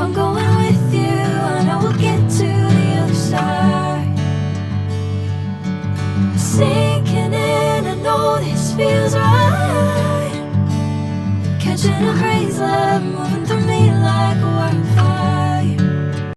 I'm going with you, I know we'll get to the other side. Sinking in, I know this feels right. Catching a crazy love, moving